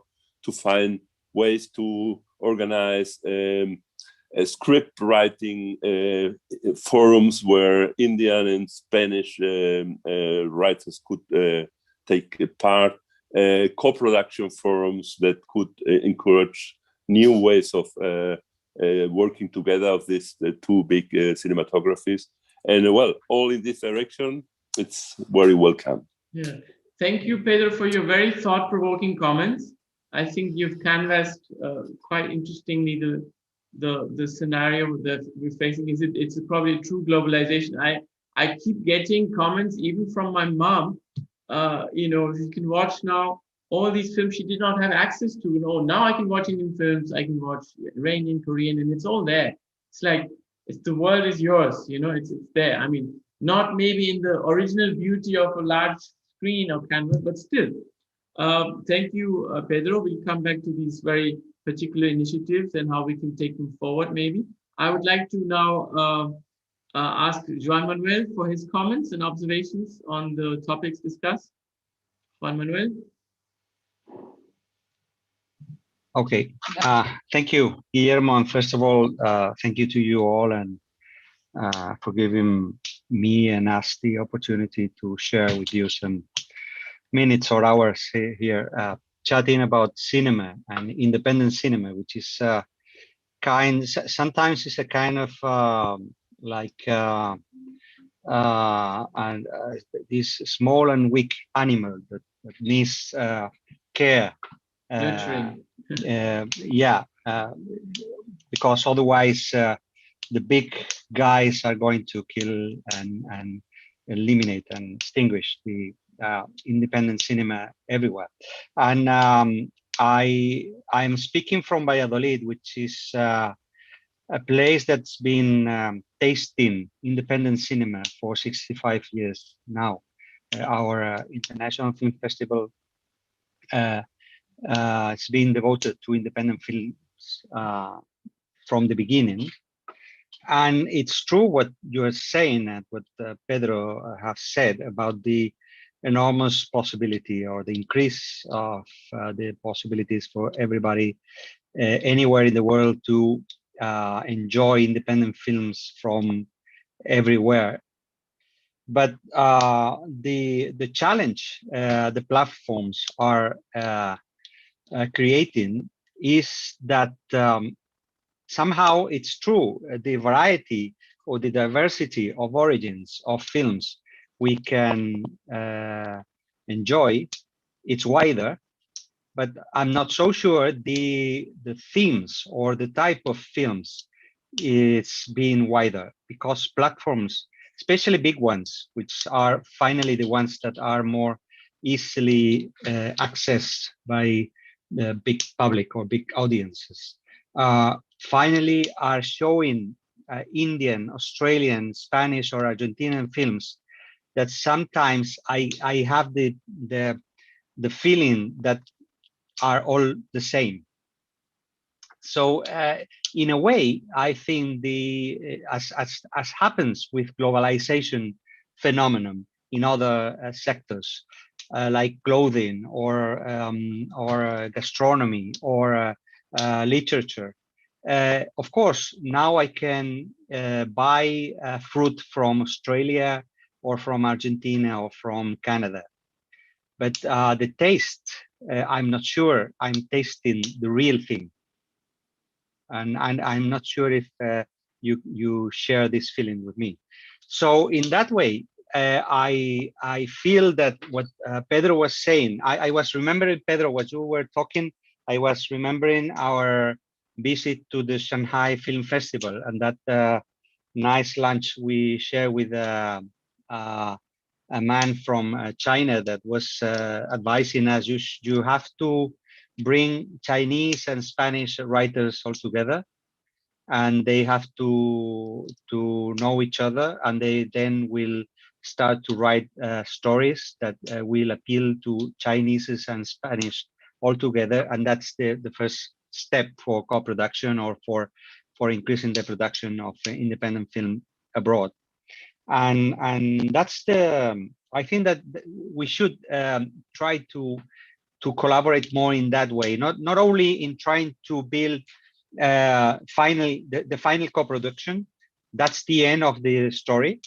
to find ways to organize script writing forums where Indian and Spanish writers could take part, co-production forums that could encourage new ways of working together of these two big cinematographies. And well, all in this direction, it's very welcome. Yeah. Thank you, Pedro, for your very thought-provoking comments. I think you've canvassed quite interestingly the scenario that we're facing. It's probably a true globalization. I keep getting comments even from my mom. You can watch now all these films she did not have access to. Now I can watch Indian films, I can watch Iranian, Korean, and it's all there. It's like the world is yours. It's there. I mean, not maybe in the original beauty of a large screen or canvas, but still. Thank you, Pedro. We'll come back to these very particular initiatives and how we can take them forward, maybe. I would like to now ask Juan Manuel for his comments and observations on the topics discussed. Juan Manuel. Okay, thank you, Guillermo. And first of all, thank you to you all and for giving me and us the opportunity to share with you some minutes or hours here chatting about cinema and independent cinema, which is sometimes it's a kind of this small and weak animal that needs care. Because otherwise the big guys are going to kill and eliminate and extinguish the independent cinema everywhere. And I'm speaking from Valladolid, which is a place that's been tasting independent cinema for 65 years now. Our International Film Festival it's been devoted to independent films from the beginning. And it's true what you're saying and what Pedro have said about the enormous possibility or the increase of the possibilities for everybody anywhere in the world to enjoy independent films from everywhere. But the challenge the platforms are creating is that somehow it's true, the variety or the diversity of origins of films we can enjoy, it's wider, but I'm not so sure the themes or the type of films is being wider, because platforms, especially big ones, which are finally the ones that are more easily accessed by the big public or big audiences, finally are showing Indian, Australian, Spanish, or Argentinian films that sometimes I have the feeling that are all the same. So in a way, I think as happens with globalization phenomenon in other sectors, like clothing or gastronomy or literature. Of course, now I can buy fruit from Australia or from Argentina or from Canada. But the taste, I'm not sure I'm tasting the real thing. And I'm not sure if you share this feeling with me. So in that way, I feel that what Pedro was saying, I was remembering, Pedro, what you were talking I was remembering our visit to the Shanghai Film Festival and that nice lunch we shared with a man from China that was advising us, you have to bring Chinese and Spanish writers all together, and they have to know each other, and they then will start to write stories that will appeal to Chinese and Spanish all together, and that's the first step for co-production or for increasing the production of independent film abroad. And that's the, I think that we should try to collaborate more in that way, not only in trying to build the final co-production, that's the end of the story,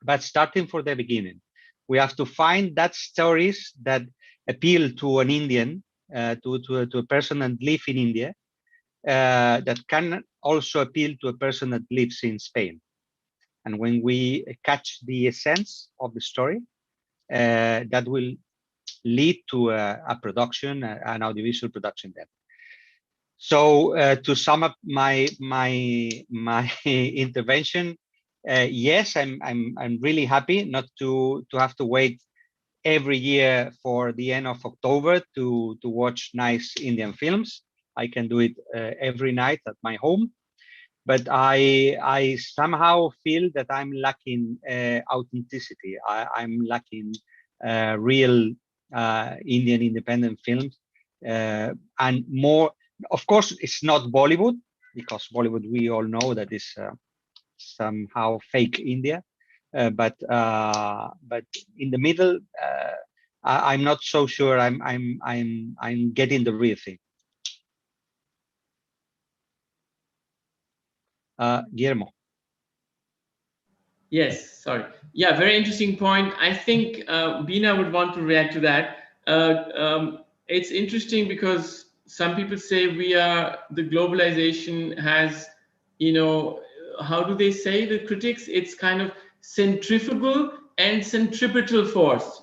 but starting for the beginning. We have to find that stories that appeal to an Indian, to a person that lives in India, that can also appeal to a person that lives in Spain. And when we catch the essence of the story, that will lead to a production, an audiovisual production then. So to sum up my intervention, yes, I'm really happy not to have to wait every year for the end of October to watch nice Indian films. I can do it every night at my home, but I somehow feel that I'm lacking authenticity. I'm lacking real Indian independent films, and more. Of course, it's not Bollywood, because Bollywood, we all know that is somehow fake India. But in the middle, I'm not so sure I'm getting the real thing. Guillermo. Yes, sorry. Yeah, very interesting point. I think Bina would want to react to that. It's interesting because some people say the globalization has, how do they say, the critics? It's kind of centrifugal and centripetal force,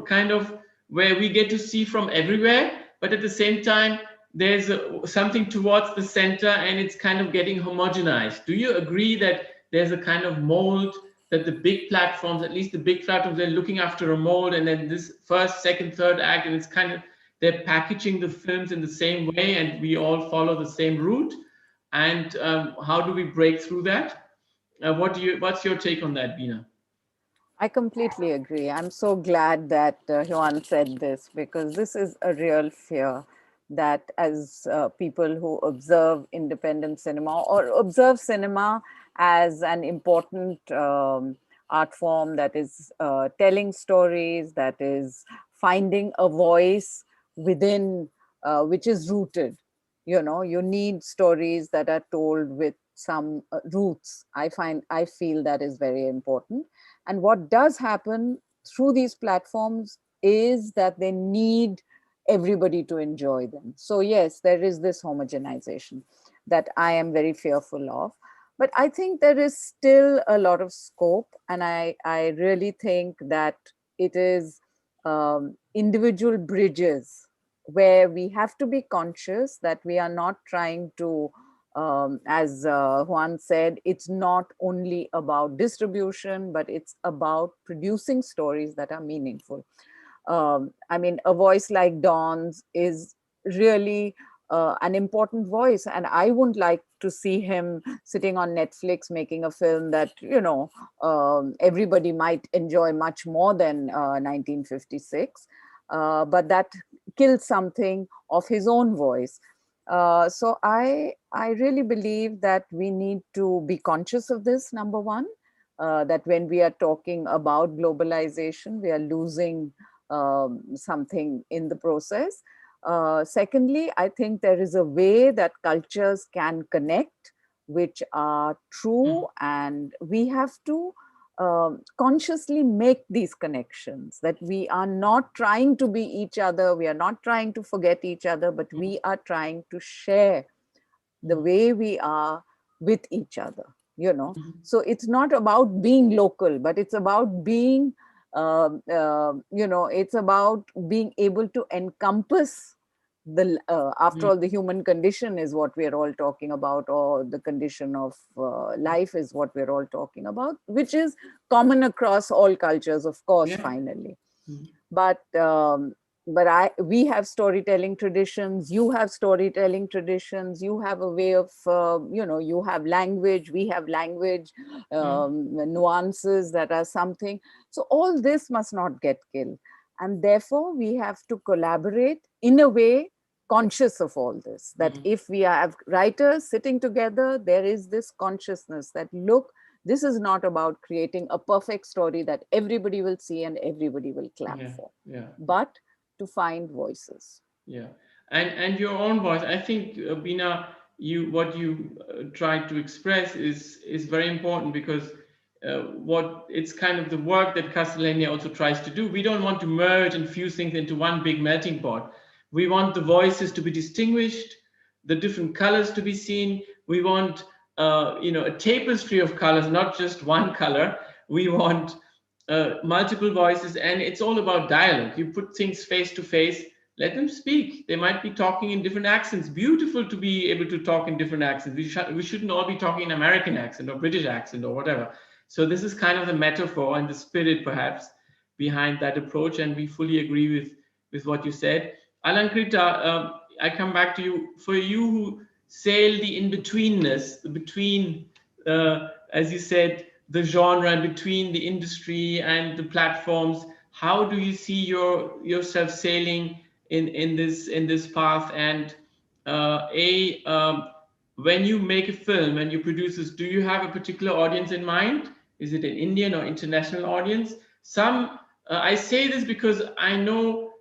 kind of where we get to see from everywhere, but at the same time, there's something towards the center and it's kind of getting homogenized. Do you agree that there's a kind of mold that the big platforms, at least the big platforms, they're looking after a mold, and then this first, second, third act, and it's kind of, they're packaging the films in the same way and we all follow the same route? And how do we break through that? What's your take on that, Bina? I completely agree. I'm so glad that Juan said this, because this is a real fear that as people who observe independent cinema or observe cinema as an important art form that is telling stories, that is finding a voice within which is rooted. You need stories that are told with some roots. I feel that is very important. And what does happen through these platforms is that they need everybody to enjoy them. So yes, there is this homogenization that I am very fearful of. But I think there is still a lot of scope. And I really think that it is individual bridges where we have to be conscious that we are not trying to, as Juan said, it's not only about distribution, but it's about producing stories that are meaningful. I mean, a voice like Dawn's is really an important voice, and I wouldn't like to see him sitting on Netflix making a film that everybody might enjoy much more than 1956, but that kills something of his own voice. So I really believe that we need to be conscious of this, number one, that when we are talking about globalization, we are losing something in the process. Secondly, I think there is a way that cultures can connect, which are true, and we have to consciously make these connections, that we are not trying to be each other, we are not trying to forget each other, but we are trying to share the way we are with each other, So it's not about being local, but it's about being, it's about being able to encompass after all, the human condition is what we're all talking about, or the condition of life is what we're all talking about, which is common across all cultures, of course, finally. But we have storytelling traditions, you have storytelling traditions, you have a way of, you have language, we have language, nuances that are something. So all this must not get killed. And therefore, we have to collaborate in a way conscious of all this, that if we have writers sitting together, there is this consciousness that, look, this is not about creating a perfect story that everybody will see and everybody will clap for, but to find voices. Yeah, and your own voice. I think, Bina, what you tried to express is very important, because it's kind of the work that Casa also tries to do. We don't want to merge and fuse things into one big melting pot. We want the voices to be distinguished, the different colors to be seen. We want a tapestry of colors, not just one color. We want multiple voices, and it's all about dialogue. You put things face to face, let them speak. They might be talking in different accents. Beautiful to be able to talk in different accents. We shouldn't all be talking in American accent or British accent or whatever. So this is kind of the metaphor and the spirit, perhaps, behind that approach, and we fully agree with what you said. Alankrita, I come back to you. For you who sail the in-betweenness, between, as you said, the genre, and between the industry and the platforms, how do you see yourself sailing in this path? And when you make a film and you produce this, do you have a particular audience in mind? Is it an Indian or international audience? I say this because I know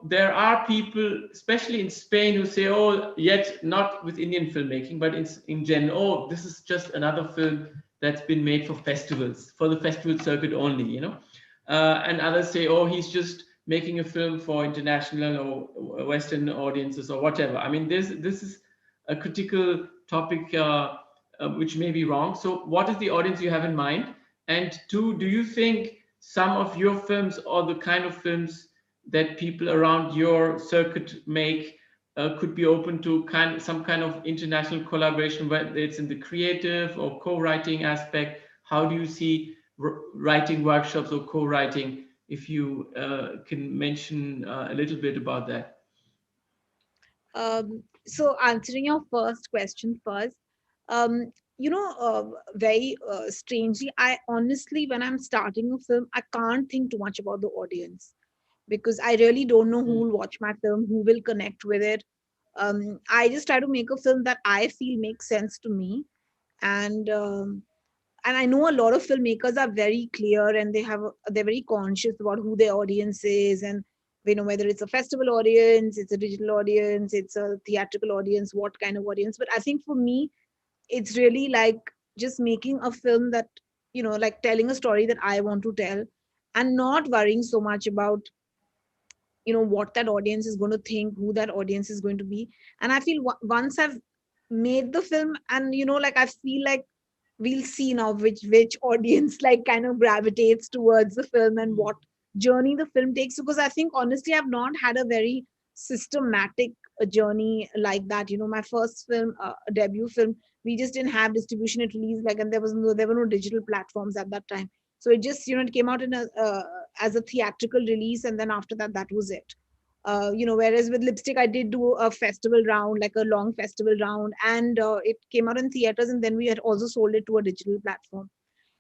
there are people, especially in Spain, who say, oh, yet not with Indian filmmaking, but in general, oh, this is just another film that's been made for festivals, for the festival circuit only, and others say, oh, he's just making a film for international or Western audiences or whatever. I mean, this is a critical topic which may be wrong. So what is the audience you have in mind? And two, do you think some of your films, or the kind of films that people around your circuit make, could be open to some kind of international collaboration, whether it's in the creative or co-writing aspect? How do you see writing workshops or co-writing, if you can mention a little bit about that? So answering your first question first, very strangely, I honestly, when I'm starting a film, I can't think too much about the audience, because I really don't know who will watch my film, who will connect with it. I just try to make a film that I feel makes sense to me. And I know a lot of filmmakers are very clear, and they're very conscious about who their audience is, and whether it's a festival audience, it's a digital audience, it's a theatrical audience, what kind of audience. But I think for me, it's really like just making a film that, like telling a story that I want to tell, and not worrying so much about what that audience is going to think, who that audience is going to be. And I feel once I've made the film, and like I feel like we'll see now which audience like kind of gravitates towards the film and what journey the film takes, because I think honestly I've not had a very systematic journey like that. My first film, debut film, we just didn't have distribution at release, like, and there were no digital platforms at that time. So it just it came out in as a theatrical release, and then after that was it. Whereas with Lipstick, I did do a festival round, like a long festival round, and it came out in theaters, and then we had also sold it to a digital platform.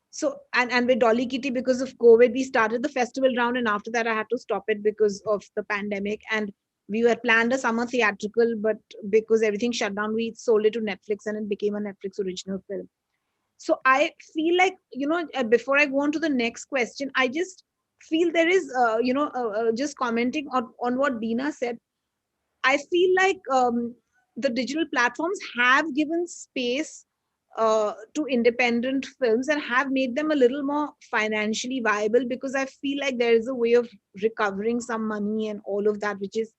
So, and with Dolly Kitty, because of COVID, we started the festival round, and after that I had to stop it because of the pandemic. And we had planned a summer theatrical, but because everything shut down, we sold it to Netflix, and it became a Netflix original film. So I feel like, before I go on to the next question, I just feel there is, just commenting on what Bina said, I feel like the digital platforms have given space to independent films and have made them a little more financially viable, because I feel like there is a way of recovering some money and all of that, which is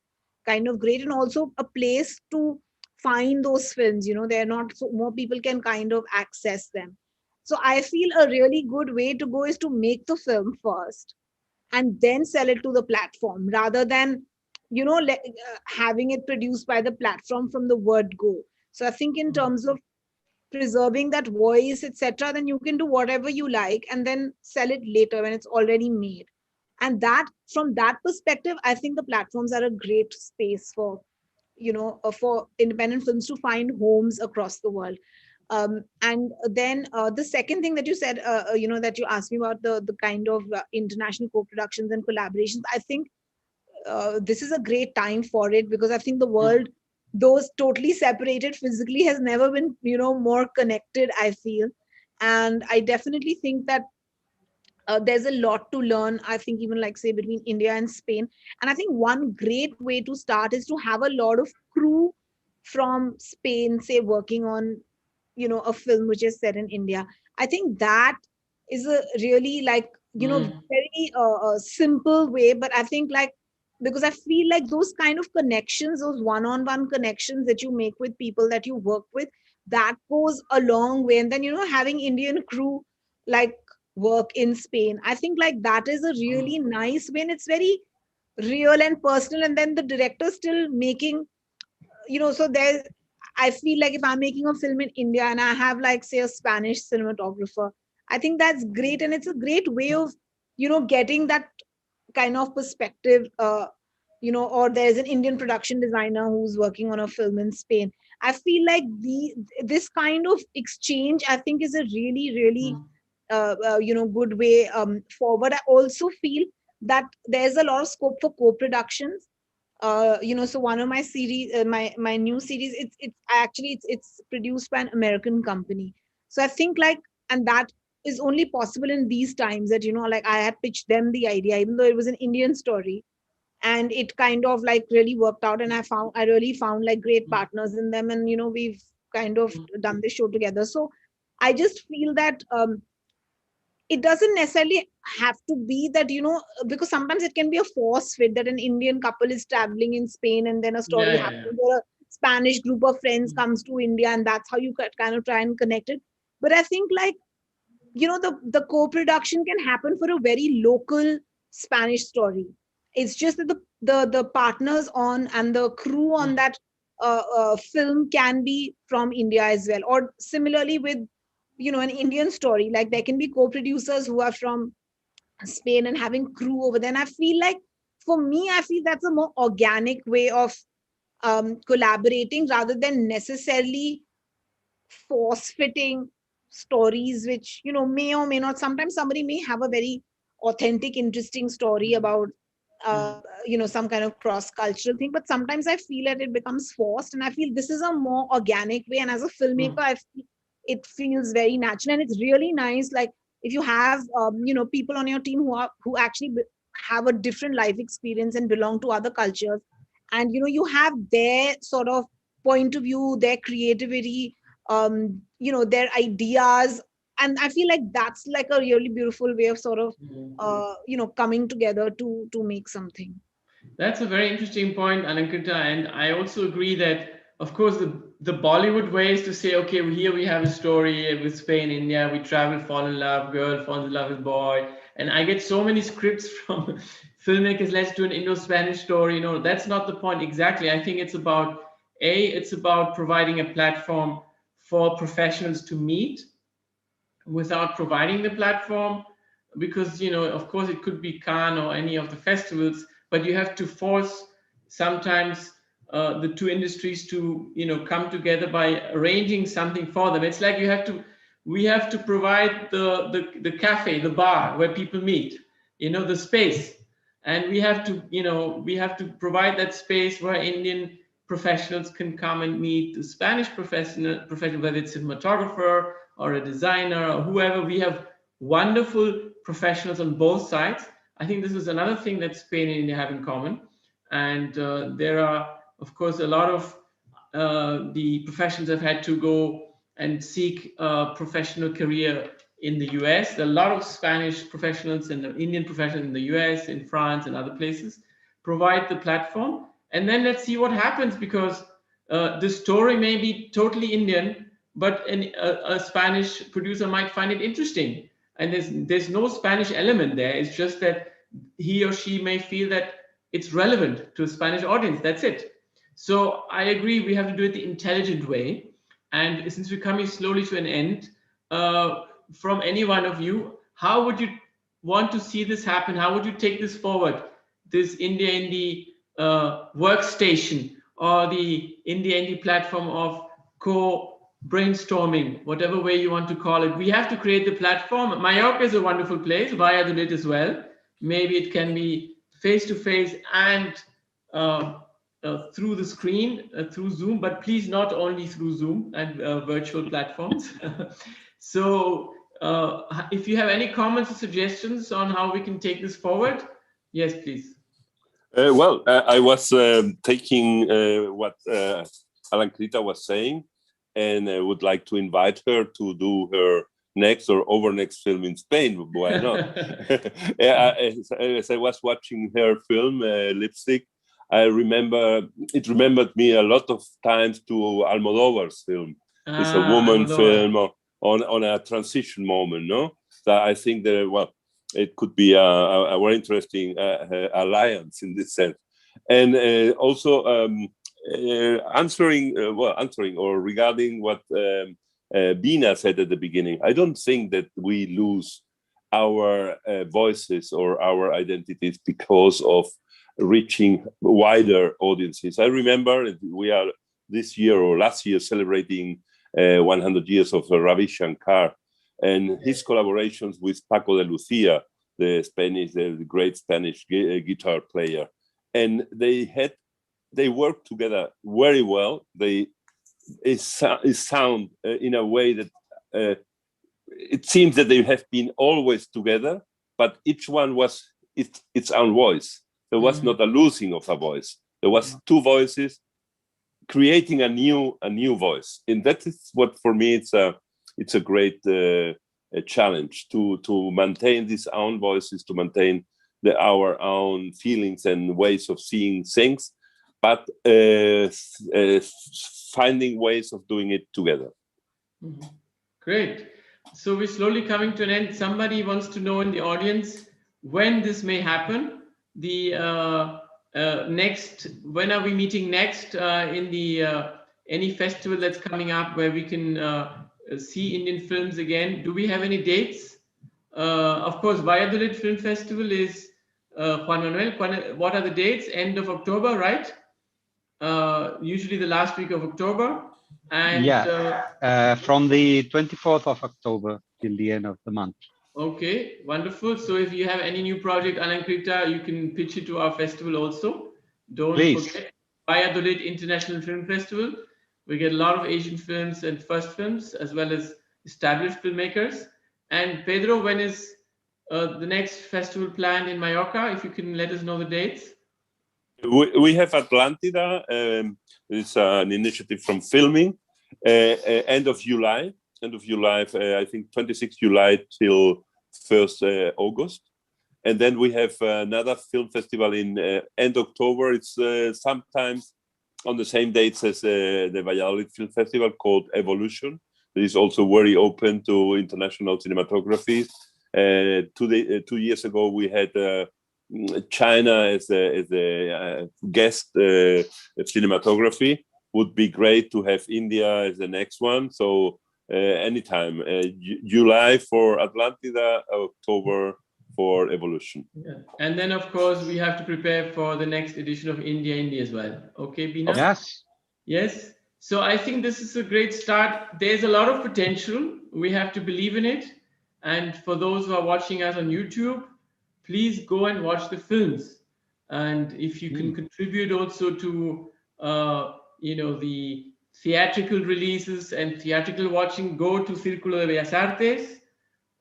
kind of great, and also a place to find those films. They're not, so more people can kind of access them. So I feel a really good way to go is to make the film first and then sell it to the platform, rather than having it produced by the platform from the word go. So I think in terms of preserving that voice, etc., then you can do whatever you like and then sell it later when it's already made. And that, from that perspective, I think the platforms are a great space for for independent films to find homes across the world. And then the second thing that you said, that you asked me about the kind of international co-productions and collaborations, I think this is a great time for it, because I think the world, those totally separated physically, has never been more connected, I feel. And I definitely think that there's a lot to learn, I think, even like say between India and Spain. And I think one great way to start is to have a lot of crew from Spain, say, working on a film which is set in India. I think that is a really very simple way, but I think because I feel like those kind of connections, those one-on-one connections that you make with people that you work with, that goes a long way. And then having Indian crew work in Spain, I think that is a really nice way, and it's very real and personal. And then the director still making, so there's, I feel like if I'm making a film in India and I have say a Spanish cinematographer, I think that's great. And it's a great way of, getting that kind of perspective, or there's an Indian production designer who's working on a film in Spain. I feel like this kind of exchange, I think, is a really, really, good way forward. I also feel that there's a lot of scope for co-productions. So one of my series, my new series, it's produced by an American company. So I think and that is only possible in these times, that I had pitched them the idea, even though it was an Indian story, and it kind of really worked out, and I really found great partners in them, and we've kind of done this show together. So I just feel that it doesn't necessarily have to be that, because sometimes it can be a force fit that an Indian couple is traveling in Spain and then a story happens, or a Spanish group of friends comes to India, and that's how you kind of try and connect it. But I think the co-production can happen for a very local Spanish story. It's just that the partners on and the crew on that film can be from India as well. Or similarly with an Indian story, there can be co-producers who are from Spain and having crew over there. And I feel for me, I feel that's a more organic way of collaborating, rather than necessarily force-fitting stories, which may or may not. Sometimes somebody may have a very authentic, interesting story about some kind of cross-cultural thing, but sometimes I feel that it becomes forced, and I feel this is a more organic way. And as a filmmaker, I feel it feels very natural, and it's really nice. If you have people on your team who actually have a different life experience and belong to other cultures, and you have their sort of point of view, their creativity, their ideas, and I feel that's a really beautiful way of sort of coming together to make something. That's a very interesting point, Alankrita, and I also agree that, of course, the Bollywood way is to say, okay, here we have a story with Spain, India, we travel, fall in love, girl falls in love with boy. And I get so many scripts from filmmakers, let's do an Indo-Spanish story. That's not the point exactly. I think it's about providing a platform for professionals to meet without providing the platform, because, of course, it could be Cannes or any of the festivals, but you have to force sometimes the two industries to come together by arranging something for them. It's like we have to provide the cafe, the bar where people meet, the space, and we have to provide that space where Indian professionals can come and meet the Spanish professional, whether it's a cinematographer or a designer or whoever. We have wonderful professionals on both sides. I think this is another thing that Spain and India have in common, and there are, of course, a lot of the professionals have had to go and seek a professional career in the US. There are a lot of Spanish professionals and Indian professionals in the US, in France, and other places. Provide the platform, and then let's see what happens, because the story may be totally Indian, but a Spanish producer might find it interesting. And there's no Spanish element there. It's just that he or she may feel that it's relevant to a Spanish audience. That's it. So I agree, we have to do it the intelligent way. And since we're coming slowly to an end, from any one of you, how would you want to see this happen? How would you take this forward? This IndiaIndie workstation, or the IndiaIndie platform of co-brainstorming, whatever way you want to call it. We have to create the platform. Mallorca is a wonderful place, Valladolid as well. Maybe it can be face-to-face and through the screen, through Zoom, but please not only through Zoom and virtual platforms. So if you have any comments or suggestions on how we can take this forward, yes, please. Well, I was taking what Alankrita was saying, and I would like to invite her to do her next or over next film in Spain. Why not? As I was watching her film, Lipstick, it remembered me a lot of times to Almodovar's film. It's a woman film on a transition moment, no? So I think that, well, it could be a very interesting alliance in this sense. And also answering or regarding what Bina said at the beginning, I don't think that we lose our voices or our identities because of reaching wider audiences. I remember we are this year or last year celebrating 100 years of Ravi Shankar and his collaborations with Paco de Lucia, the great Spanish guitar player. And they worked together very well. They sound in a way that it seems that they have been always together, but each one was its own voice. There was not a losing of a voice. There was two voices creating a new voice, and that is what for me it's a great challenge to maintain these own voices, to maintain our own feelings and ways of seeing things, but finding ways of doing it together. Great. So we're slowly coming to an end. Somebody wants to know in the audience when this may happen. The when are we meeting next in the any festival that's coming up where we can see Indian films again? Do we have any dates? Of course, Valladolid Film Festival is Juan Manuel. What are the dates? End of October, right? Usually the last week of October. And from the 24th of October till the end of the month. Okay, wonderful. So if you have any new project, Alankrita, you can pitch it to our festival also. Don't forget Valladolid International Film Festival. We get a lot of Asian films and first films, as well as established filmmakers. And Pedro, when is the next festival planned in Mallorca? If you can let us know the dates. We have Atlantida. It's an initiative from filming. End of July. I think 26th July till 1st August. And then we have another film festival in end October. It's sometimes on the same dates as the Valladolid Film Festival, called Evolution. It is also very open to international cinematography. 2 years ago, we had China as a guest cinematography. Would be great to have India as the next one. So anytime, July for Atlantida, October for Evolution. Yeah. And then, of course, we have to prepare for the next edition of IndiaIndie as well. Okay, Bina? Yes. Yes. So I think this is a great start. There's a lot of potential. We have to believe in it. And for those who are watching us on YouTube, please go and watch the films. And if you can contribute also to, the theatrical releases and theatrical watching, go to Círculo de Bellas Artes,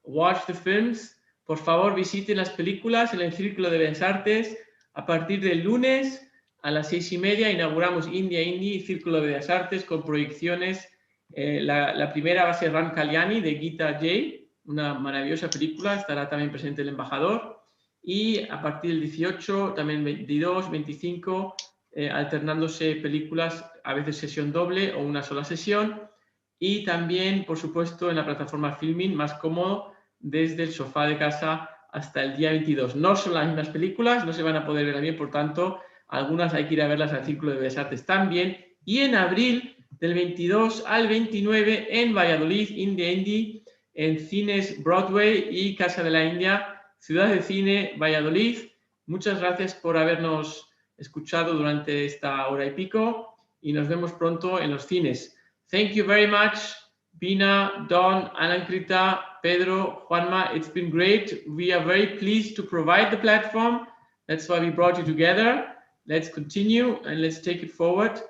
watch the films. Por favor, visiten las películas en el Círculo de Bellas Artes. A partir del lunes a las 6:30 inauguramos IndiaIndie, Círculo de Bellas Artes, con proyecciones. La primera va a ser Ram Kalyani de Gita J, una maravillosa película. Estará también presente el embajador. Y a partir del 18, también 22, 25, alternándose películas, a veces sesión doble o una sola sesión. Y también, por supuesto, en la plataforma Filmin, más cómodo, desde el sofá de casa hasta el día 22. No son las mismas películas, no se van a poder ver bien, por tanto, algunas hay que ir a verlas al Círculo de Bellas Artes también. Y en abril, del 22 al 29, en Valladolid, IndiaIndie, en cines Broadway y Casa de la India, Ciudad de Cine, Valladolid. Muchas gracias por habernos escuchado durante esta hora y pico y nos vemos pronto en los cines. Thank you very much, Bina, Don, Alankrita, Pedro, Juanma. It's been great. We are very pleased to provide the platform. That's why we brought you together. Let's continue and let's take it forward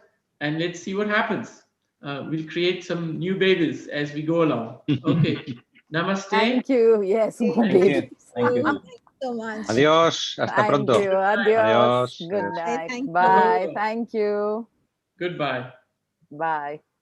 and let's see what happens. We'll create some new babies as we go along. Okay. Namaste. Thank you. Yes, more Thank you. babies. Thank you. Thank you so much. Adiós, hasta Thank pronto. you. Adios. Adiós. Good night. Thank you. Bye. Thank you. Goodbye. Bye.